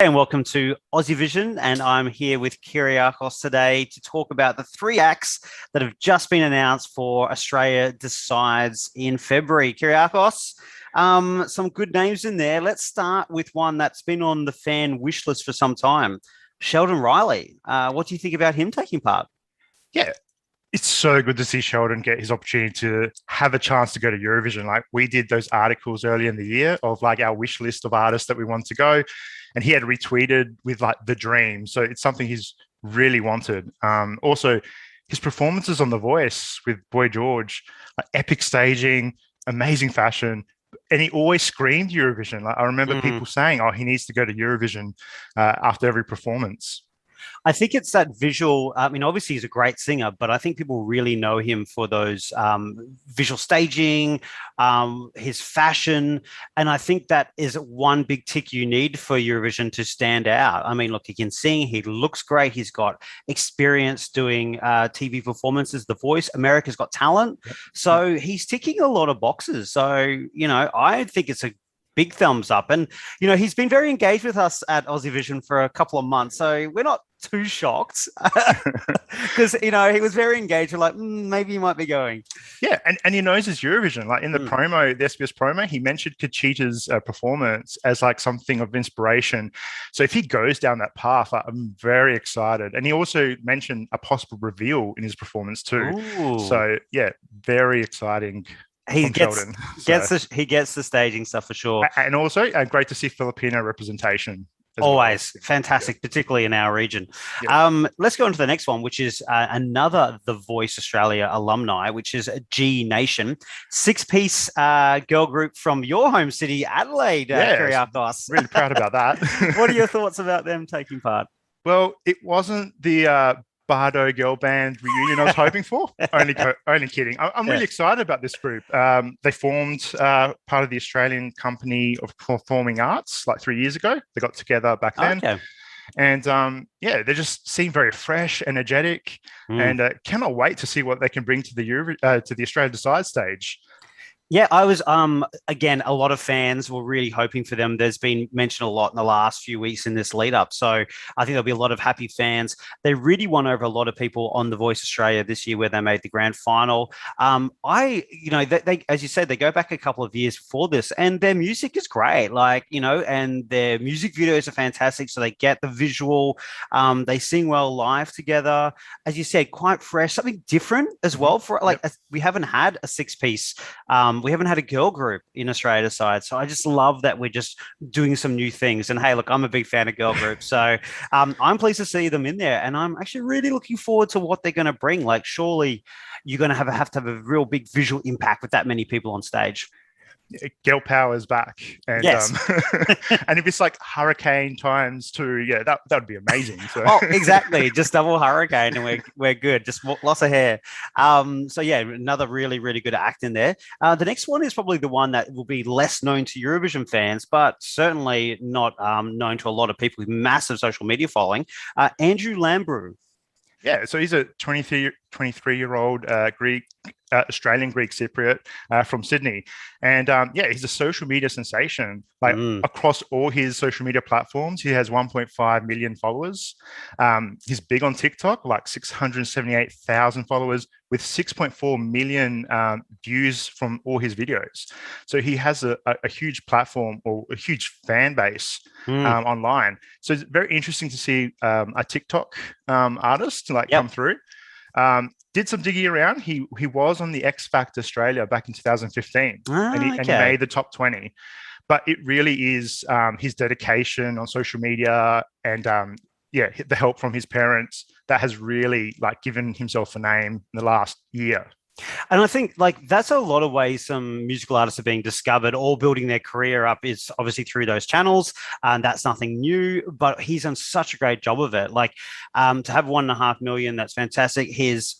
And welcome to Aussie Vision, and I'm here with Kyriakos today to talk about the three acts that have just been announced for Australia Decides in February. Kyriakos, some good names in there. Let's start with one that's been on the fan wish list for some time, Sheldon Riley. What do you think about him taking part? Yeah, it's so good to see Sheldon get his opportunity to have a chance to go to Eurovision. Like we did those articles early in the year of like our wish list of artists that we want to go, and he had retweeted with like the dream. So it's something he's really wanted. Also, his performances on The Voice with Boy George, like epic staging, amazing fashion. And he always screamed Eurovision. Like I remember people saying, "Oh, he needs to go to Eurovision after every performance." I think it's that visual. I mean, obviously he's a great singer, but I think people really know him for those visual staging, his fashion, and I think that is one big tick you need for Eurovision to stand out. I mean, look, he can sing, he looks great, he's got experience doing TV performances, The Voice, America's Got Talent, so he's ticking a lot of boxes. So I think it's a big thumbs up. And, he's been very engaged with us at Aussie Vision for a couple of months. So we're not too shocked because, he was very engaged. We're like, maybe he might be going. Yeah. And he knows his Eurovision. Like in the promo, the SBS promo, he mentioned Conchita's performance as like something of inspiration. So if he goes down that path, I'm very excited. And he also mentioned a possible reveal in his performance too. Ooh. So yeah, very exciting. He gets the staging stuff for sure, and also great to see Filipino representation. Always fantastic, particularly in our region. Let's go on to the next one, which is another The Voice Australia alumni, which is G-Nation, six-piece girl group from your home city, Adelaide. Really proud about that. What are your thoughts about them taking part? Well, it wasn't the Bardo girl band reunion I was hoping for. Only kidding. I'm really excited about this group. They formed part of the Australian Company of Performing Arts like 3 years ago. They got together back then. Okay. And they just seem very fresh, energetic, and cannot wait to see what they can bring to the Australia Decide stage. Yeah, I was, again, a lot of fans were really hoping for them. There's been mentioned a lot in the last few weeks in this lead up. So I think there'll be a lot of happy fans. They really won over a lot of people on The Voice Australia this year where they made the grand final. They, as you said, they go back a couple of years before this and their music is great. And their music videos are fantastic. So they get the visual, they sing well live together. As you said, quite fresh, something different as well we haven't had a six-piece, we haven't had a girl group in Australia side. So I just love that we're just doing some new things. And hey, look, I'm a big fan of girl groups. So I'm pleased to see them in there. And I'm actually really looking forward to what they're going to bring. Like, surely you're going to have to have a real big visual impact with that many people on stage. Girl power is back, and yes. And if it's like hurricane times two, that would be amazing. So. Oh, exactly, just double hurricane, and we're good. Just lots of hair. Another really really good act in there. The next one is probably the one that will be less known to Eurovision fans, but certainly not known to a lot of people with massive social media following. Andrew Lambrou. Yeah, so he's a 23-year-old Greek. Australian Greek Cypriot from Sydney. And he's a social media sensation. Like across all his social media platforms, he has 1.5 million followers. He's big on TikTok, like 678,000 followers with 6.4 million views from all his videos. So he has a huge platform or a huge fan base online. So it's very interesting to see a TikTok artist come through. Did some digging around. He was on the X Factor Australia back in 2015, and he made the top 20. But it really is his dedication on social media and the help from his parents that has really given himself a name in the last year. And I think that's a lot of ways some musical artists are being discovered or building their career up is obviously through those channels. And that's nothing new, but he's done such a great job of it. To have 1.5 million, that's fantastic. He's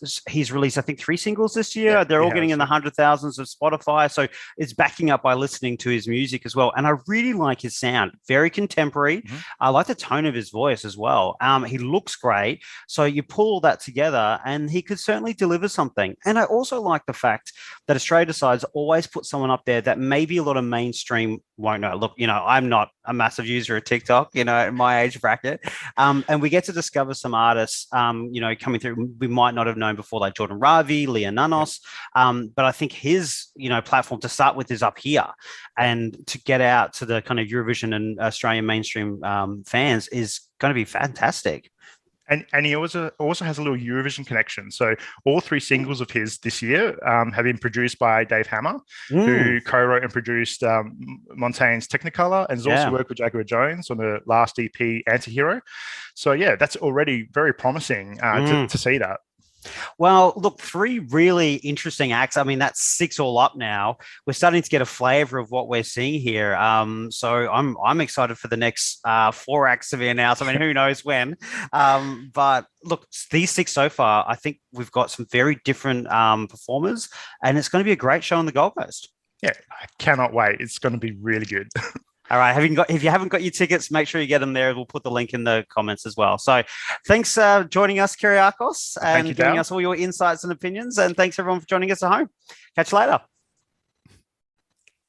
released, I think, 3 singles this year. Yeah, they're all getting in the 100,000s of Spotify. So it's backing up by listening to his music as well. And I really like his sound, very contemporary. I like the tone of his voice as well. He looks great. So you pull all that together and he could certainly deliver something. And I also also like the fact that Australia decides always put someone up there that maybe a lot of mainstream won't know. Look, I'm not a massive user of TikTok, in my age bracket. And we get to discover some artists, coming through we might not have known before, like Jordan Ravi, Leah Nanos. But I think his, platform to start with is up here. And to get out to the kind of Eurovision and Australian mainstream fans is going to be fantastic. And he also has a little Eurovision connection. So all 3 singles of his this year have been produced by Dave Hammer, who co-wrote and produced Montaigne's Technicolor, and has also worked with Jaguar Jones on the last EP, Antihero. So yeah, that's already very promising to see that. Well, look, 3 really interesting acts. I mean, that's 6 all up now. We're starting to get a flavor of what we're seeing here. So I'm excited for the next 4 acts to be announced. I mean, who knows when? But look, these 6 so far, I think we've got some very different performers, and it's going to be a great show on the Gold Coast. Yeah, I cannot wait. It's going to be really good. All right. If you haven't got your tickets, make sure you get them there. We'll put the link in the comments as well. So thanks for joining us, Kyriakos, and giving us all your insights and opinions. And thanks everyone for joining us at home. Catch you later.